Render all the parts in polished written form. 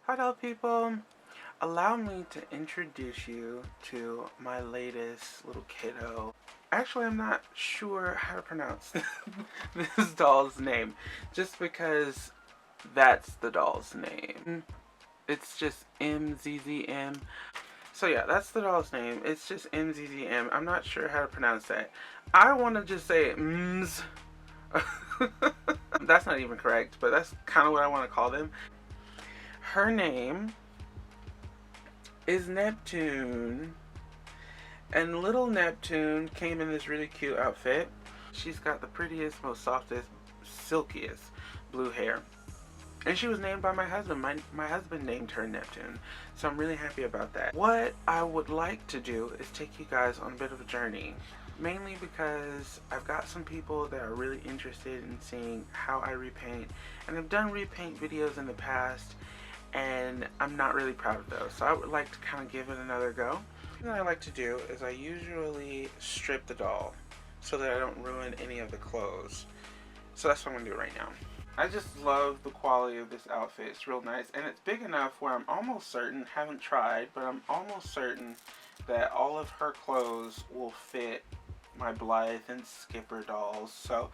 Hello people, allow me to introduce you to my latest little kiddo. Actually, I'm not sure how to pronounce this doll's name, just because that's the doll's name. It's just Mzzm. So yeah, that's the doll's name. It's just Mzzm. I'm not sure how to pronounce that. I want to just say Mz. That's not even correct, but that's kind of what I want to call them. Her name is Neptune, and little Neptune came in this really cute outfit. She's got the prettiest, most softest, silkiest blue hair, and she was named by my husband. My husband named her Neptune, so I'm really happy about that. What I would like to do is take you guys on a bit of a journey, mainly because I've got some people that are really interested in seeing how I repaint, and I've done repaint videos in the past, and I'm not really proud of those, so I would like to kind of give it another go. The thing that I like to do is I usually strip the doll so that I don't ruin any of the clothes. So that's what I'm going to do right now. I just love the quality of this outfit. It's real nice, and it's big enough where I'm almost certain, haven't tried, but I'm almost certain that all of her clothes will fit my Blythe and Skipper dolls, so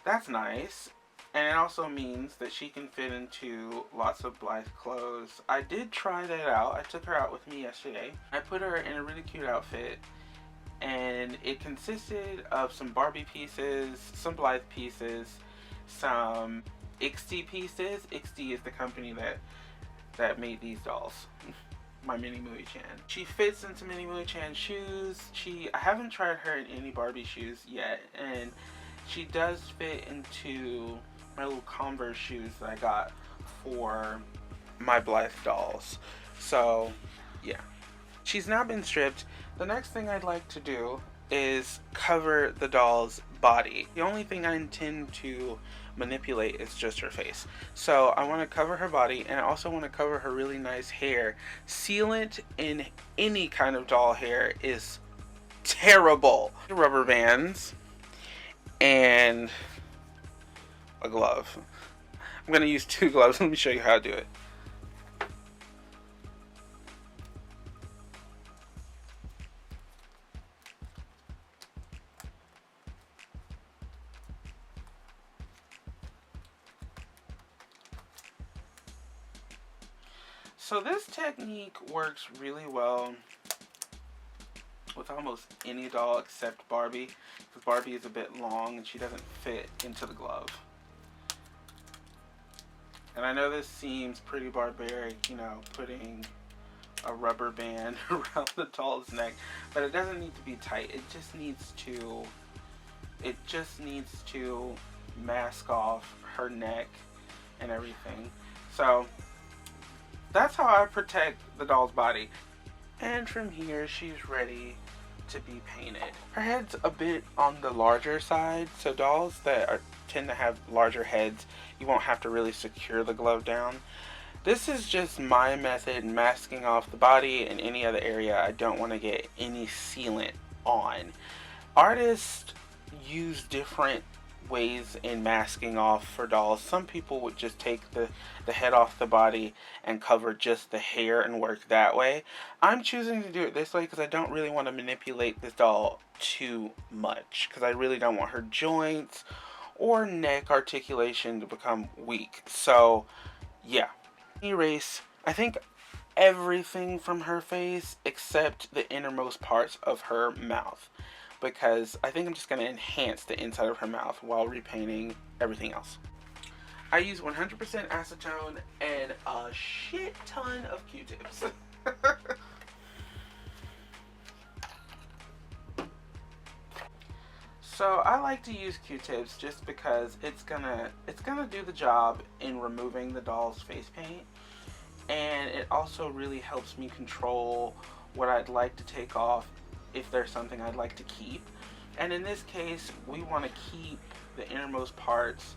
that's nice. And it also means that she can fit into lots of Blythe clothes. I did try that out. I took her out with me yesterday. I put her in a really cute outfit, and it consisted of some Barbie pieces, some Blythe pieces, some XD pieces. XD is the company that made these dolls. My Mini Mooey Chan. She fits into Mini Mooey Chan's shoes. I haven't tried her in any Barbie shoes yet, and she does fit into my little Converse shoes that I got for my Blythe dolls. So yeah, she's now been stripped. The next thing I'd like to do is cover the doll's body. The only thing I intend to manipulate is just her face. So I want to cover her body, and I also want to cover her really nice hair. Sealant in any kind of doll hair is terrible. Rubber bands and a glove. I'm going to use 2 gloves. Let me show you how to do it. So this technique works really well with almost any doll except Barbie, because Barbie is a bit long and she doesn't fit into the glove. And I know this seems pretty barbaric, you know, putting a rubber band around the doll's neck, but it doesn't need to be tight. It just needs to mask off her neck and everything. So that's how I protect the doll's body. And from here, she's ready to be painted. Her head's a bit on the larger side, so dolls that tend to have larger heads, you won't have to really secure the glove down. This is just my method, masking off the body and any other area I don't want to get any sealant on. Artists use different ways in masking off for dolls. Some people would just take the head off the body and cover just the hair and work that way. I'm choosing to do it this way because I don't really want to manipulate this doll too much, because I really don't want her joints or neck articulation to become weak. So yeah, erase, I think, everything from her face except the innermost parts of her mouth, because I think I'm just going to enhance the inside of her mouth while repainting everything else. I use 100% acetone and a shit ton of Q-tips. So I like to use Q-tips just because it's gonna do the job in removing the doll's face paint, and it also really helps me control what I'd like to take off if there's something I'd like to keep. And in this case, we want to keep the innermost parts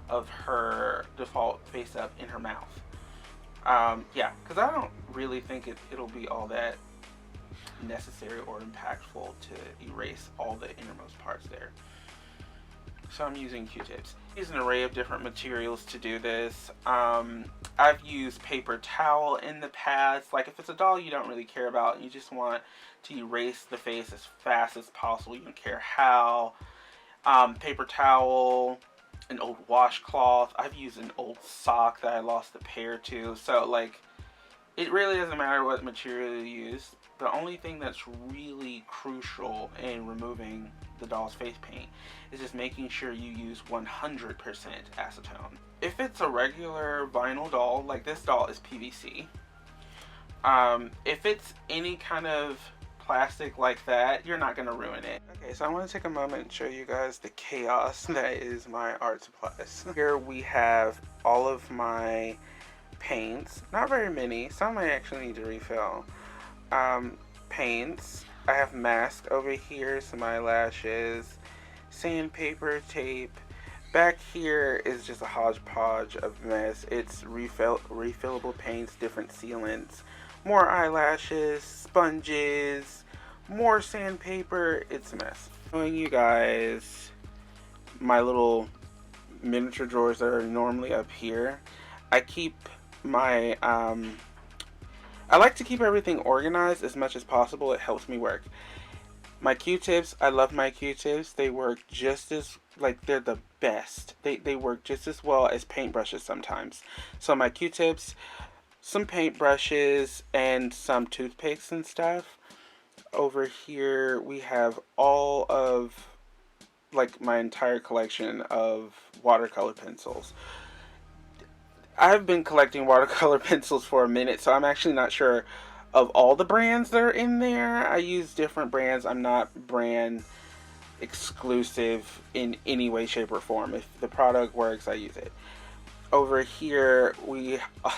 of her default face up in her mouth. Yeah, because I don't really think it'll be all that necessary or impactful to erase all the innermost parts there. So I'm using Q-tips. I use an array of different materials to do this. I've used paper towel in the past. Like if it's a doll you don't really care about and you just want to erase the face as fast as possible, you don't care how. Paper towel, an old washcloth. I've used an old sock that I lost a pair to. So like, it really doesn't matter what material you use. The only thing that's really crucial in removing the doll's face paint is just making sure you use 100% acetone. If it's a regular vinyl doll, like this doll is PVC. If it's any kind of plastic like that, you're not going to ruin it. Okay, so I want to take a moment and show you guys the chaos that is my art supplies. Here we have all of my paints. Not very many. Some I actually need to refill. Paints. I have mask over here, some eyelashes, sandpaper, tape. Back here is just a hodgepodge of mess. It's refillable paints, different sealants, more eyelashes, sponges, more sandpaper. It's a mess. Showing you guys my little miniature drawers that are normally up here. I keep my I like to keep everything organized as much as possible. It helps me work. My Q-tips, I love my Q-tips. They work just as, like, they're the best. They work just as well as paintbrushes sometimes. So my Q-tips, some paintbrushes, and some toothpicks and stuff. Over here we have all of, like, my entire collection of watercolor pencils. I've been collecting watercolor pencils for a minute, so I'm actually not sure of all the brands that are in there. I use different brands. I'm not brand exclusive in any way, shape, or form. If the product works, I use it. Over here,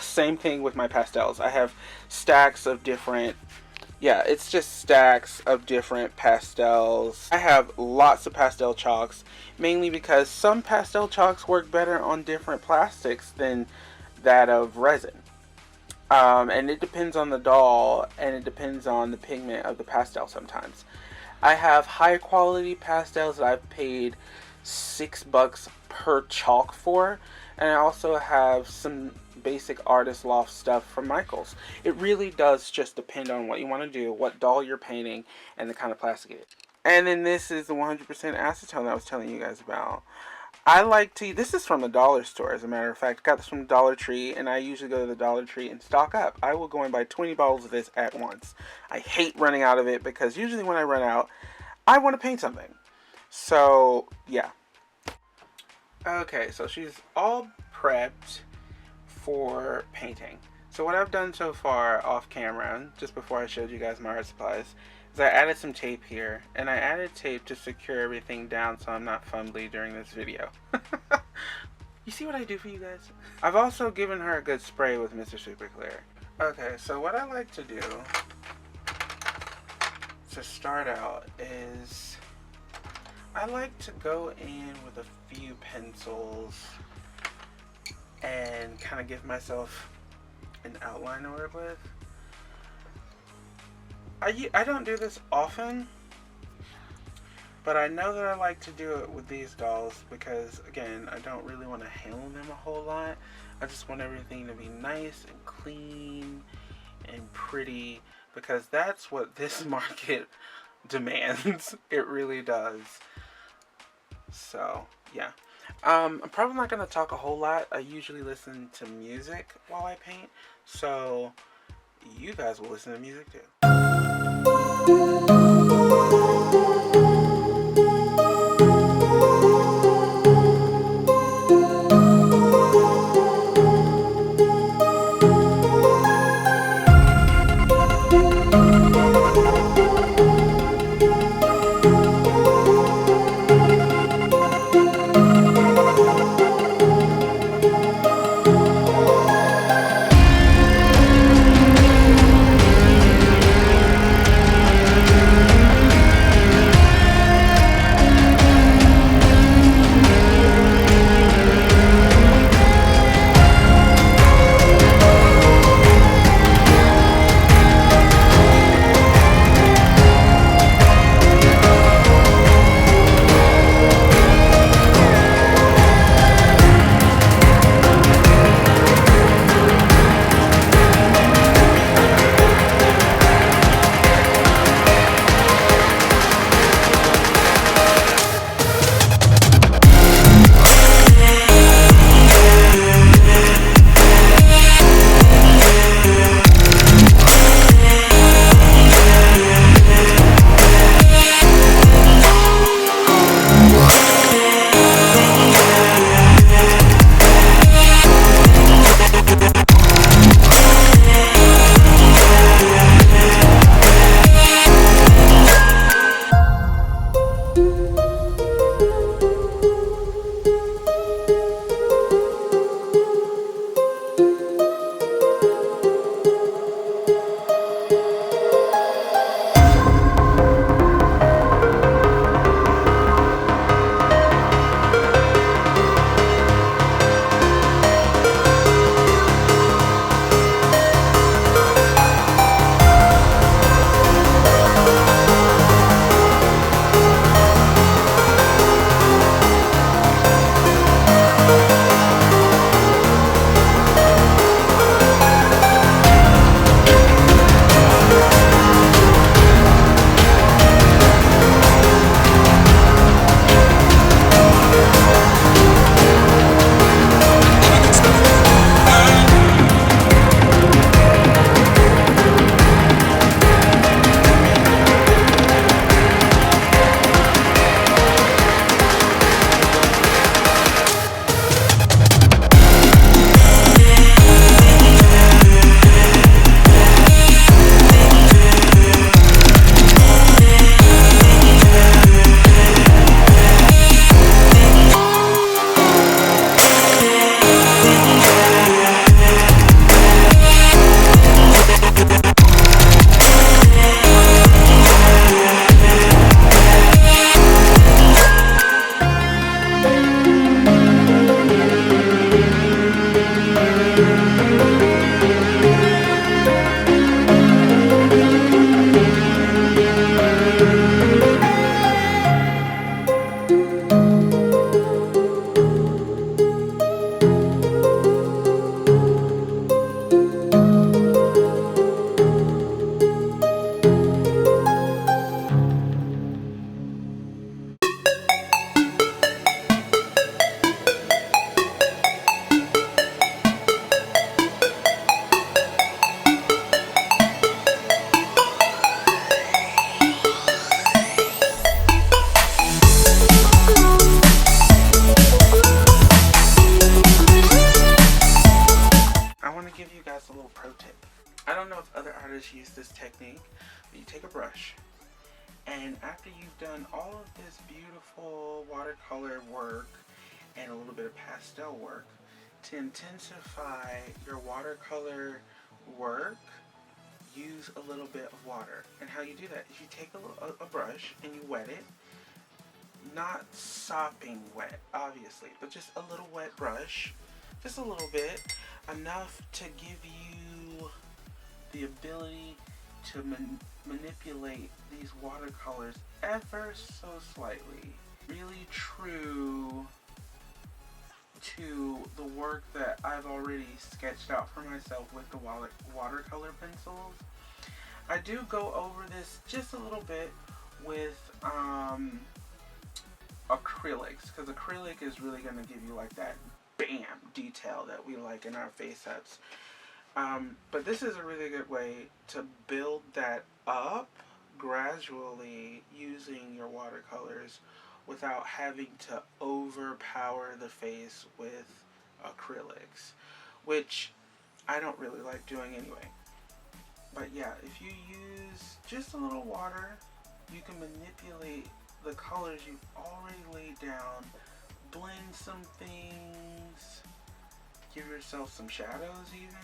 same thing with my pastels. I have stacks of different, it's just stacks of different pastels. I have lots of pastel chalks, mainly because some pastel chalks work better on different plastics than that of resin. And it depends on the doll, and it depends on the pigment of the pastel sometimes. I have high quality pastels that I've paid $6 per chalk for, and I also have some basic Artist Loft stuff from Michaels. It really does just depend on what you want to do, what doll you're painting, and the kind of plastic it is. And then this is the 100% acetone that I was telling you guys about. I like to, this is from the dollar store, as a matter of fact. I got this from Dollar Tree, and I usually go to the Dollar Tree and stock up. I will go and buy 20 bottles of this at once. I hate running out of it, because usually when I run out, I want to paint something. So, yeah. Okay, so she's all prepped for painting. So what I've done so far off camera, just before I showed you guys my art supplies, is I added some tape here, and I added tape to secure everything down so I'm not fumbly during this video. You see what I do for you guys? I've also given her a good spray with Mr. Super Clear. Okay, so what I like to do to start out is I like to go in with a few pencils and kind of give myself an outline to work with. I don't do this often, but I know that I like to do it with these dolls because, again, I don't really want to handle them a whole lot. I just want everything to be nice and clean and pretty, because that's what this market demands. It really does. So, yeah. I'm probably not going to talk a whole lot. I usually listen to music while I paint, so you guys will listen to music too. pro tip. I don't know if other artists use this technique, but you take a brush, and after you've done all of this beautiful watercolor work and a little bit of pastel work, to intensify your watercolor work, use a little bit of water. And how you do that is you take a brush and you wet it. Not sopping wet, obviously, but just a little wet brush. Just a little bit. Enough to give you the ability to manipulate these watercolors ever so slightly. Really true to the work that I've already sketched out for myself with the watercolor pencils. I do go over this just a little bit with acrylics, because acrylic is really going to give you like that bam detail that we like in our face ups. But this is a really good way to build that up gradually using your watercolors without having to overpower the face with acrylics, which I don't really like doing anyway. But yeah, if you use just a little water, you can manipulate the colors you've already laid down, blend some things, give yourself some shadows even.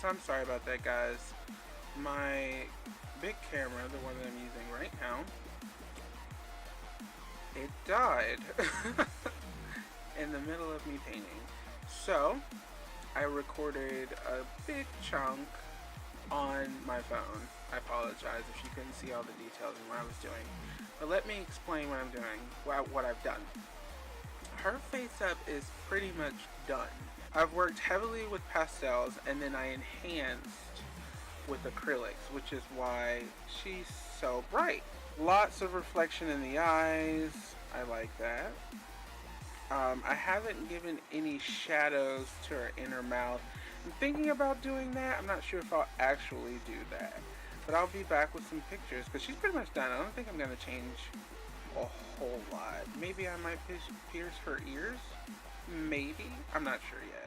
So I'm sorry about that, guys. My big camera, the one that I'm using right now, it died in the middle of me painting. So I recorded a big chunk on my phone. I apologize if you couldn't see all the details and what I was doing. But let me explain what I'm doing, what I've done. Her face up is pretty much done. I've worked heavily with pastels and then I enhanced with acrylics, which is why she's so bright. Lots of reflection in the eyes. I like that. I haven't given any shadows to her inner mouth. I'm thinking about doing that. I'm not sure if I'll actually do that. But I'll be back with some pictures because she's pretty much done. I don't think I'm going to change a whole lot. Maybe I might pierce her ears. Maybe. I'm not sure yet.